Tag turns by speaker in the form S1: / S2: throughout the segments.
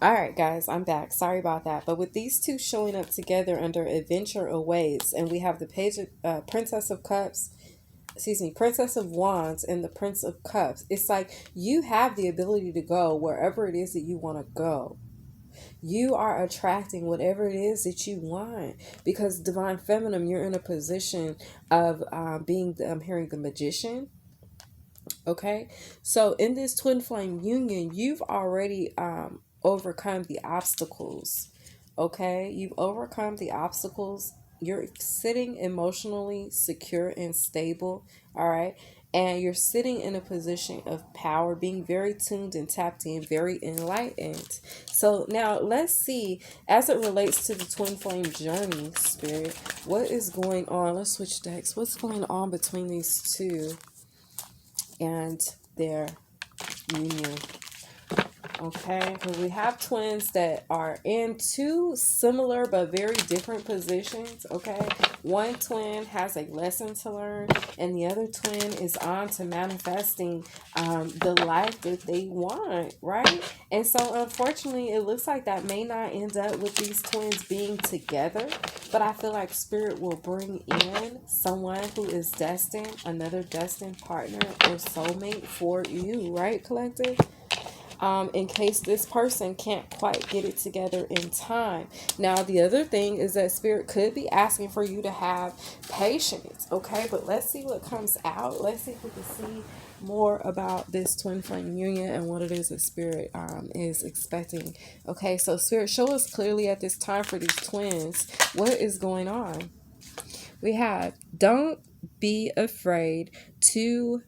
S1: All right, guys, I'm back. Sorry about that. But with these two showing up together under Adventure Awaits, and we have the page Princess of Cups, excuse me, Princess of Wands and the Prince of Cups. It's like you have the ability to go wherever it is that you want to go. You are attracting whatever it is that you want because Divine Feminine, you're in a position of being, I'm hearing the Magician. Okay, so in this twin flame union, you've already overcome the obstacles. Okay, you've overcome the obstacles. You're sitting emotionally secure and stable. All right, and you're sitting in a position of power, being very tuned and tapped in, very enlightened. So now let's see, as it relates to the twin flame journey, Spirit, what is going on? Let's switch decks. What's going on between these two and their union? Okay, because we have twins that are in two similar but very different positions. Okay, one twin has a lesson to learn, and the other twin is on to manifesting the life that they want, right? And so, unfortunately, it looks like that may not end up with these twins being together, but I feel like Spirit will bring in someone who is destined, another destined partner or soulmate for you, right, collective? In case this person can't quite get it together in time. Now, the other thing is that Spirit could be asking for you to have patience, okay? But let's see what comes out. Let's see if we can see more about this twin flame union and what it is that Spirit is expecting. Okay, so Spirit, show us clearly at this time for these twins what is going on. We have, don't be afraid to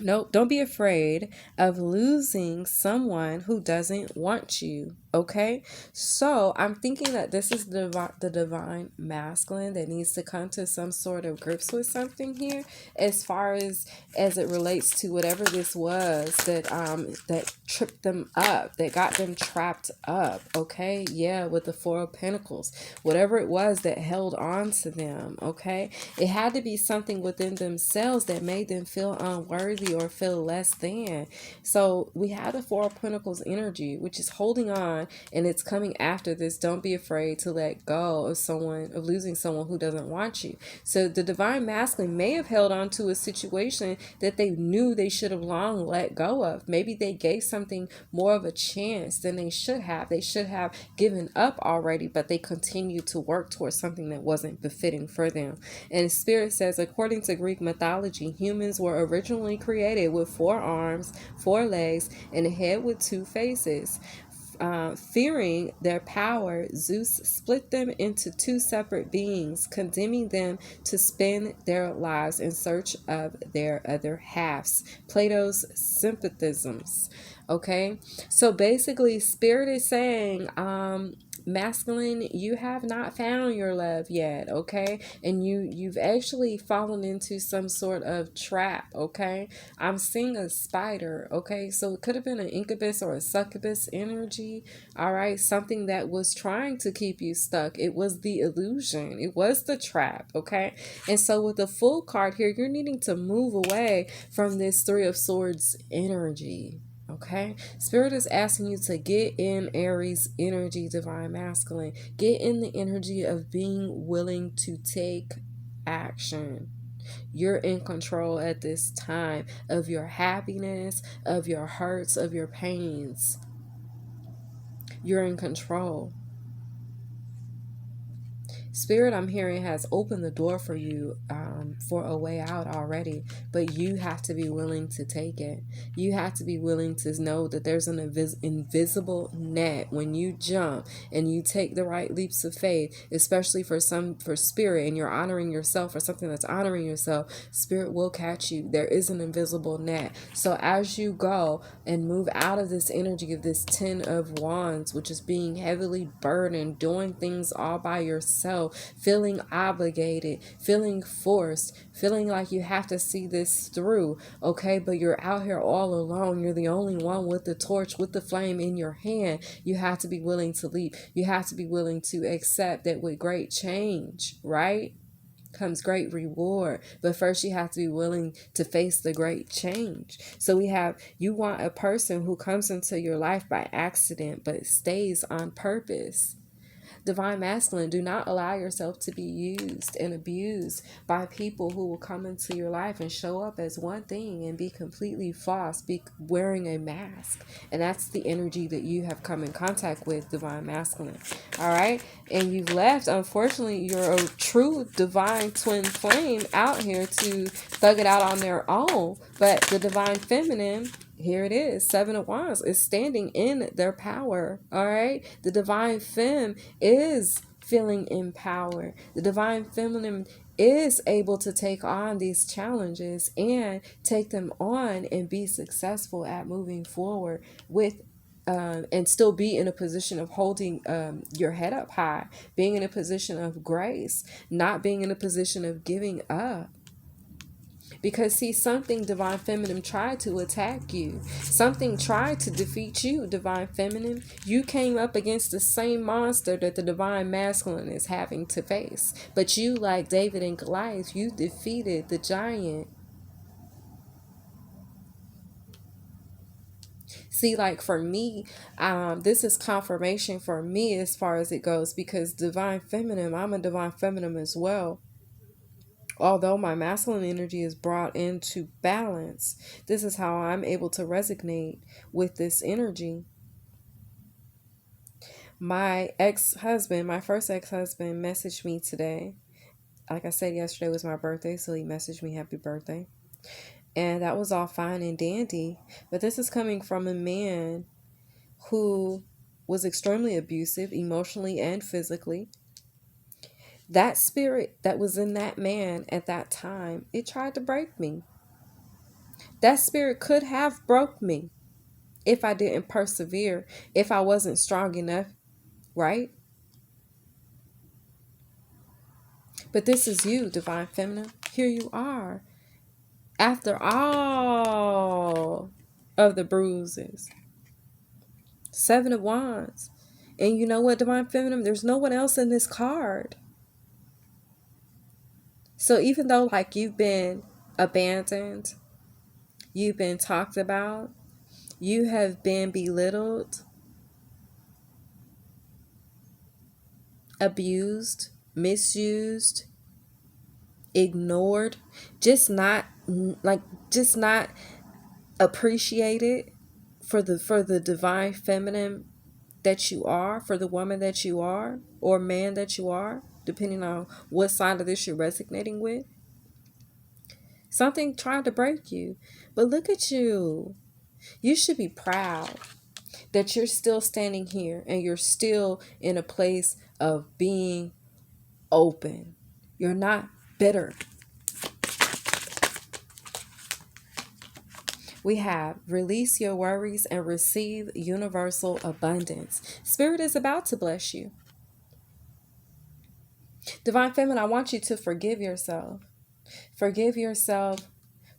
S1: Nope, don't be afraid of losing someone who doesn't want you. Okay, so I'm thinking that this is the divine masculine that needs to come to some sort of grips with something here, as far as it relates to whatever this was that tripped them up, that got them trapped up. Okay, yeah, with the Four of Pentacles, whatever it was that held on to them. Okay, it had to be something within themselves that made them feel unworthy or feel less than. So we have the Four of Pentacles energy, which is holding on, and it's coming after this. Don't be afraid to let go of someone, of losing someone who doesn't want you. So the divine masculine may have held on to a situation that they knew they should have long let go of. Maybe they gave something more of a chance than they should have. They should have given up already, but they continued to work towards something that wasn't befitting for them. And Spirit says, according to Greek mythology, humans were originally created with 4 arms, 4 legs, and a head with 2 faces. Fearing their power, Zeus split them into 2 separate beings, condemning them to spend their lives in search of their other halves. Plato's sympathisms. Okay, so basically, Spirit is saying, masculine, you have not found your love yet. Okay, and you've actually fallen into some sort of trap. Okay, I'm seeing a spider. Okay, so it could have been an incubus or a succubus energy. All right, something that was trying to keep you stuck. It was the illusion, it was the trap. Okay, and so with the Full card here, you're needing to move away from this Three of Swords energy. Okay, Spirit is asking you to get in Aries energy, divine masculine. Get in the energy of being willing to take action. You're in control at this time of your happiness, of your hurts, of your pains. You're in control. Spirit, I'm hearing, has opened the door for you for a way out already, but you have to be willing to take it. You have to be willing to know that there's an invisible net when you jump and you take the right leaps of faith, especially for Spirit, and you're honoring yourself or something that's honoring yourself. Spirit will catch you. There is an invisible net. So as you go and move out of this energy of this 10 of Wands, which is being heavily burdened, doing things all by yourself, feeling obligated, feeling forced, feeling like you have to see this through, okay? But you're out here all alone. You're the only one with the torch, with the flame in your hand. You have to be willing to leap. You have to be willing to accept that with great change, right? comes great reward. But first you have to be willing to face the great change. So we have, you want a person who comes into your life by accident but stays on purpose. Divine Masculine, do not allow yourself to be used and abused by people who will come into your life and show up as one thing and be completely false, be wearing a mask. And that's the energy that you have come in contact with, Divine Masculine. All right? And you've left. Unfortunately, you're a true Divine Twin Flame out here to thug it out on their own. But the Divine Feminine, here it is, Seven of Wands, is standing in their power. All right, the Divine Femme is feeling empowered. The Divine Feminine is able to take on these challenges and take them on and be successful at moving forward with and still be in a position of holding your head up high, being in a position of grace, not being in a position of giving up. Because see, something, Divine Feminine, tried to attack you. Something tried to defeat you, Divine Feminine. You came up against the same monster that the Divine Masculine is having to face. But you, like David and Goliath, you defeated the giant. See, like for me, this is confirmation for me as far as it goes. Because Divine Feminine, I'm a Divine Feminine as well. Although my masculine energy is brought into balance, this is how I'm able to resonate with this energy. My ex-husband, my first ex-husband, messaged me today. Like I said, yesterday was my birthday, so he messaged me happy birthday. And that was all fine and dandy. But this is coming from a man who was extremely abusive, emotionally and physically. That spirit that was in that man at that time, it tried to break me. That spirit could have broke me if I didn't persevere, if I wasn't strong enough, right? But this is you, Divine Feminine. Here you are. After all of the bruises. Seven of Wands. And you know what, Divine Feminine? There's no one else in this card. So even though like you've been abandoned, you've been talked about, you have been belittled, abused, misused, ignored, just not appreciated for the Divine Feminine that you are, for the woman that you are, or man that you are, depending on what side of this you're resonating with. Something tried to break you. But look at you. You should be proud that you're still standing here and you're still in a place of being open. You're not bitter. We have release your worries and receive universal abundance. Spirit is about to bless you. Divine Feminine, I want you to forgive yourself. Forgive yourself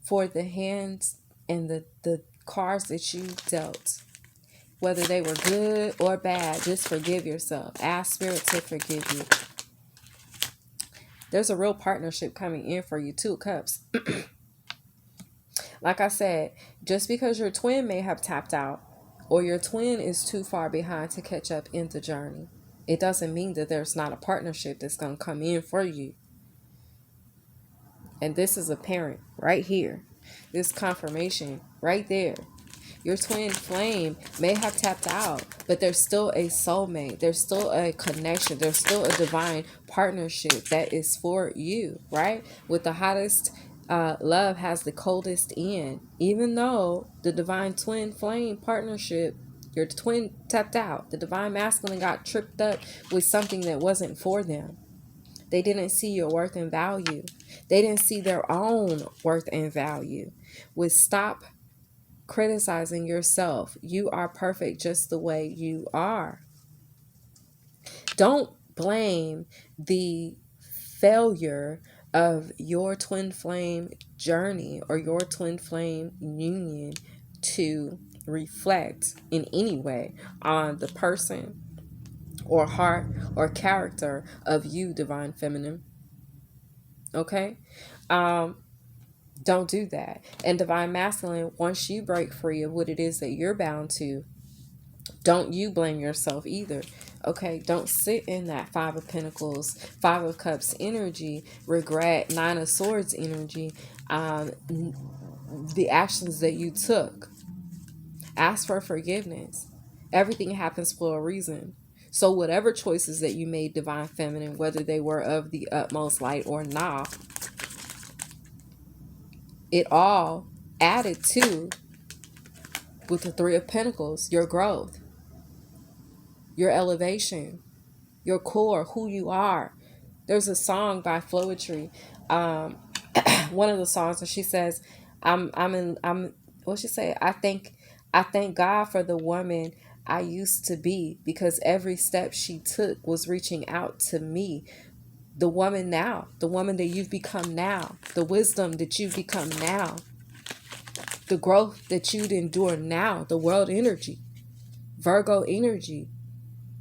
S1: for the hands and the cards that you dealt. Whether they were good or bad, just forgive yourself. Ask Spirit to forgive you. There's a real partnership coming in for you, Two Cups. Like I said, just because your twin may have tapped out or your twin is too far behind to catch up in the journey, it doesn't mean that there's not a partnership that's going to come in for you. And this is apparent right here. This confirmation right there. Your twin flame may have tapped out, but there's still a soulmate. There's still a connection. There's still a divine partnership that is for you, right? With the hottest love has the coldest end. Even though the divine twin flame partnership, your twin tapped out, the Divine Masculine got tripped up with something that wasn't for them. They didn't see your worth and value. They didn't see their own worth and value. With stop criticizing yourself. You are perfect just the way you are. Don't blame the failure of your twin flame journey or your twin flame union to reflect in any way on the person or heart or character of you, Divine Feminine. Okay? Don't do that. And divine masculine, once you break free of what it is that you're bound to, don't you blame yourself either. Okay, don't sit in that Five of Pentacles, Five of Cups energy, regret, Nine of Swords energy, the actions that you took. Ask for forgiveness. Everything happens for a reason. So whatever choices that you made, divine feminine, whether they were of the utmost light or not, it all added to, with the Three of Pentacles, your growth, your elevation, your core, who you are. There's a song by Floetry, one of the songs, and she says, I'm what she say? I thank God for the woman I used to be, because every step she took was reaching out to me. The woman now, the woman that you've become now, the wisdom that you've become now, the growth that you'd endure now, the world energy, Virgo energy,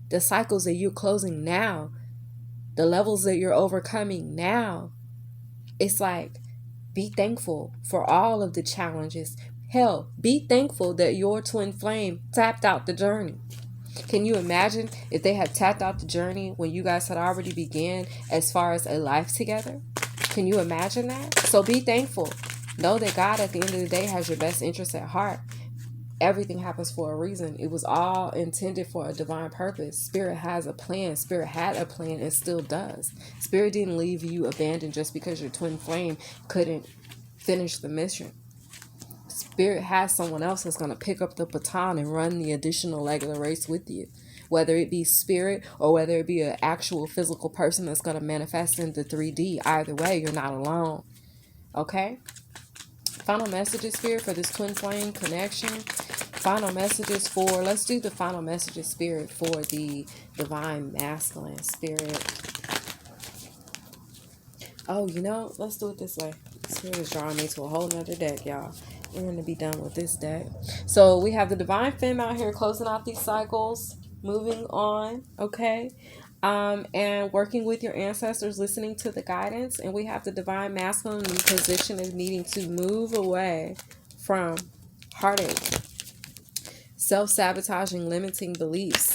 S1: the cycles that you're closing now, the levels that you're overcoming now. It's like, be thankful for all of the challenges. Hell, be thankful that your twin flame tapped out the journey. Can you imagine if they had tapped out the journey when you guys had already began as far as a life together? Can you imagine that? So be thankful. Know that God at the end of the day has your best interest at heart. Everything happens for a reason. It was all intended for a divine purpose. Spirit has a plan. Spirit had a plan and still does. Spirit didn't leave you abandoned just because your twin flame couldn't finish the mission. Spirit has someone else that's going to pick up the baton and run the additional leg of the race with you. Whether it be spirit or whether it be an actual physical person that's going to manifest into 3D. Either way, you're not alone. Okay? Final messages, Spirit, for this twin flame connection. Final messages for, let's do the final messages, Spirit, for the divine masculine, Spirit. Oh, you know, let's do it this way. Spirit is drawing me to a whole nother deck, y'all. We're going to be done with this deck. So we have the divine femme out here closing out these cycles, moving on, okay? And working with your ancestors, listening to the guidance. And we have the divine masculine in the position of needing to move away from heartache, self-sabotaging, limiting beliefs,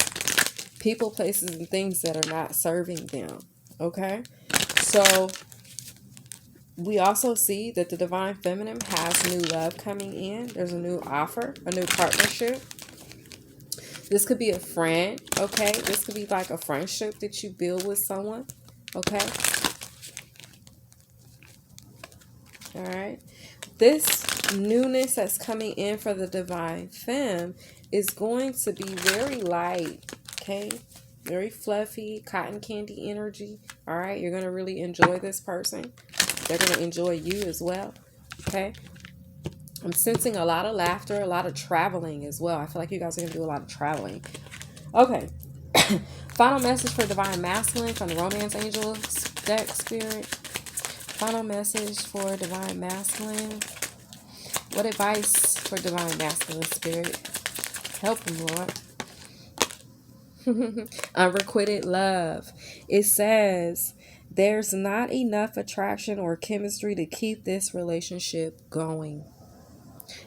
S1: people, places, and things that are not serving them, okay? So we also see that the divine feminine has new love coming in. There's a new offer, a new partnership. This could be a friend, okay? This could be like a friendship that you build with someone, okay? All right. This newness that's coming in for the divine femme is going to be very light, okay? Very fluffy, cotton candy energy, all right? You're going to really enjoy this person. They're going to enjoy you as well, okay? I'm sensing a lot of laughter, a lot of traveling as well. I feel like you guys are going to do a lot of traveling. Okay. Final message for divine masculine from the romance angels deck, Spirit. Final message for divine masculine. What advice for divine masculine, Spirit? Help them, Lord. Unrequited love. It says there's not enough attraction or chemistry to keep this relationship going.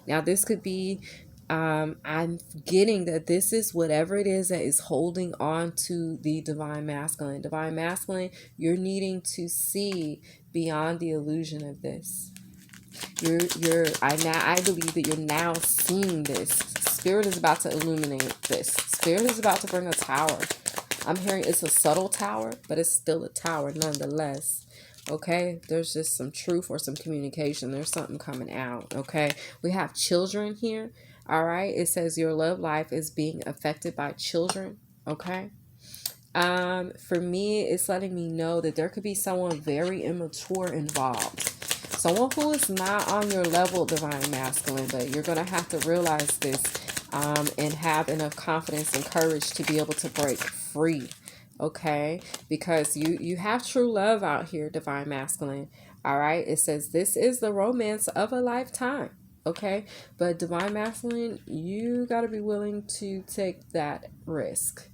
S1: Now, this could be, I'm getting that this is whatever it is that is holding on to the divine masculine. Divine masculine, you're needing to see beyond the illusion of this. I believe that you're now seeing this. Spirit is about to illuminate this. Spirit is about to bring a tower. I'm hearing it's a subtle tower, but it's still a tower nonetheless. Okay, there's just some truth or some communication. There's something coming out. Okay, we have children here. All right, it says your love life is being affected by children. Okay, for me, it's letting me know that there could be someone very immature involved. Someone who is not on your level, divine masculine, but you're going to have to realize this and have enough confidence and courage to be able to break free. Okay, because you have true love out here, divine masculine. All right, it says this is the romance of a lifetime. Okay, but divine masculine, you got to be willing to take that risk.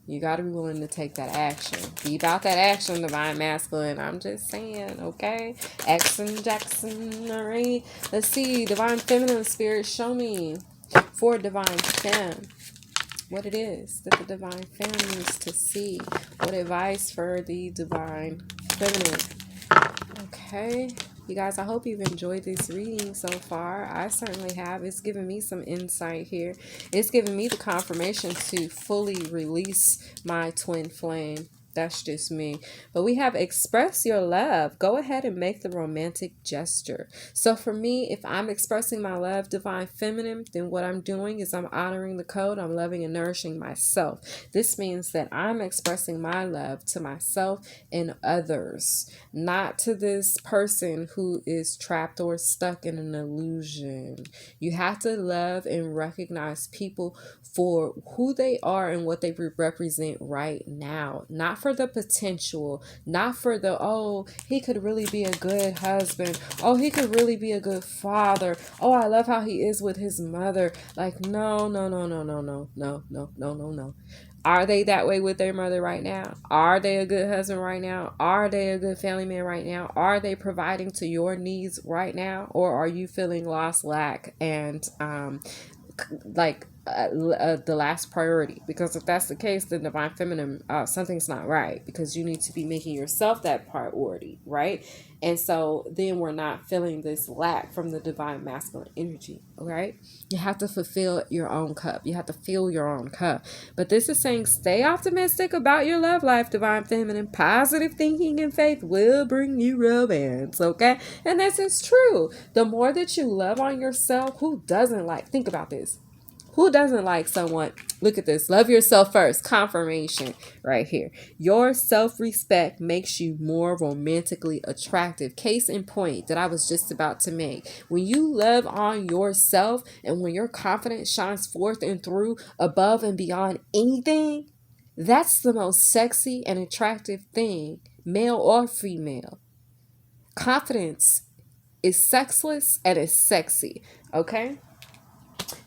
S1: You got to be willing to take that action. Be about that action, divine masculine. I'm just saying, okay? Action Jackson, all right? Let's see. Divine feminine spirit, show me for divine femme what it is that the divine femme needs to see. What advice for the divine feminine? Okay. You guys, I hope you've enjoyed this reading so far. I certainly have. It's given me some insight here. It's given me the confirmation to fully release my twin flame. That's just me. But we have express your love. Go ahead and make the romantic gesture. So for me, if I'm expressing my love, divine feminine, then what I'm doing is I'm honoring the code. I'm loving and nourishing myself. This means that I'm expressing my love to myself and others, not to this person who is trapped or stuck in an illusion. You have to love and recognize people for who they are and what they represent right now, not for the potential, not for the, oh, he could really be a good husband, oh, he could really be a good father, oh, I love how he is with his mother. Like, no. Are they that way with their mother right now? Are they a good husband right now? Are they a good family man right now? Are they providing to your needs right now? Or are you feeling lost, lack, and the last priority? Because if that's the case, then divine feminine, something's not right, because you need to be making yourself that priority, right? And so then we're not feeling this lack from the divine masculine energy. All right, you have to fulfill your own cup. You have to fill your own cup. But this is saying stay optimistic about your love life, divine feminine. Positive thinking and faith will bring you romance. Okay, and this is true. The more that you love on yourself, who doesn't like, think about this, who doesn't like someone? Look at this. Love yourself first. Confirmation right here. Your self-respect makes you more romantically attractive. Case in point that I was just about to make. When you love on yourself and when your confidence shines forth and through above and beyond anything, that's the most sexy and attractive thing, male or female. Confidence is sexless and it's sexy. Okay?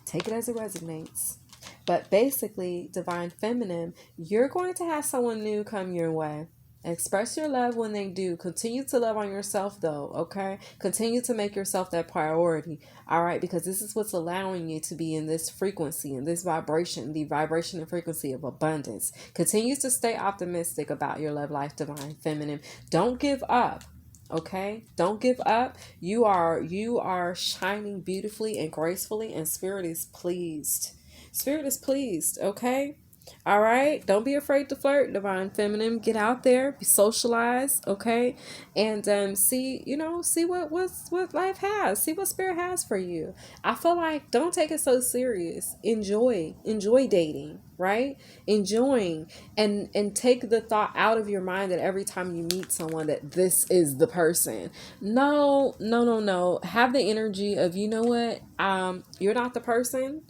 S1: Take it as it resonates. But basically, divine feminine, you're going to have someone new come your way. Express your love when they do. Continue to love on yourself though, okay? Continue to make yourself that priority, all right? Because this is what's allowing you to be in this frequency, in this vibration, the vibration and frequency of abundance. Continue to stay optimistic about your love life, divine feminine. Don't give up. Okay, don't give up. You are shining beautifully and gracefully, and spirit is pleased. Spirit is pleased. Okay, all right. Don't be afraid to flirt, divine feminine. Get out there, be socialized. Okay, and see what life has. See what spirit has for you. I feel like don't take it so serious. Enjoy dating. Right? Enjoying and take the thought out of your mind that every time you meet someone that this is the person. No. Have the energy of, you know what? You're not the person,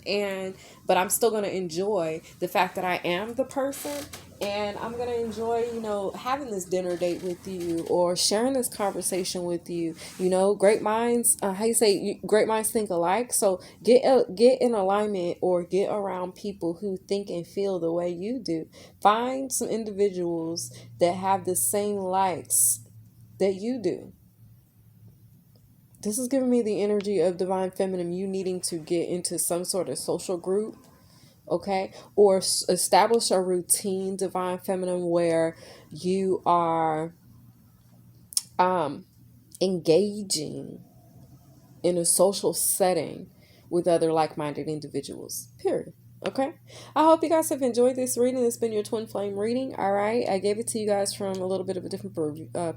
S1: but I'm still going to enjoy the fact that I am the person. And I'm going to enjoy, having this dinner date with you or sharing this conversation with you. Great minds, great minds think alike. So get in alignment or get around people who think and feel the way you do. Find some individuals that have the same likes that you do. This is giving me the energy of divine feminine, you needing to get into some sort of social group. Okay, or establish a routine, divine feminine, where you are engaging in a social setting with other like-minded individuals, period. Okay, I hope you guys have enjoyed this reading. It's been your twin flame reading. All right, I gave it to you guys from a little bit of a different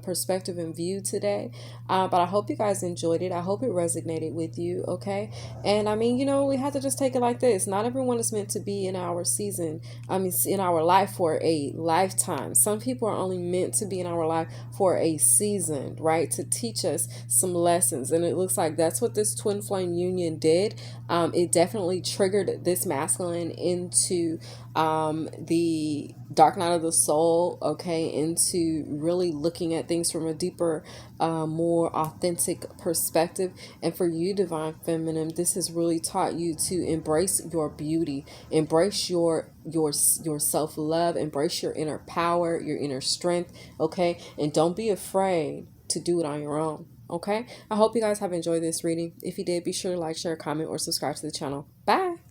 S1: perspective and view today, but I hope you guys enjoyed it. I hope it resonated with you. Okay, and I mean, we have to just take it like this. Not everyone is meant to be in our season. In our life for a lifetime. Some people are only meant to be in our life for a season, right? To teach us some lessons, and it looks like that's what this twin flame union did. It definitely triggered this masculine fallen into the dark night of the soul, okay, into really looking at things from a deeper, more authentic perspective. And for you, Divine Feminine, this has really taught you to embrace your beauty, embrace your self-love, embrace your inner power, your inner strength, okay? And don't be afraid to do it on your own. Okay, I hope you guys have enjoyed this reading. If you did, be sure to like, share, comment, or subscribe to the channel. Bye.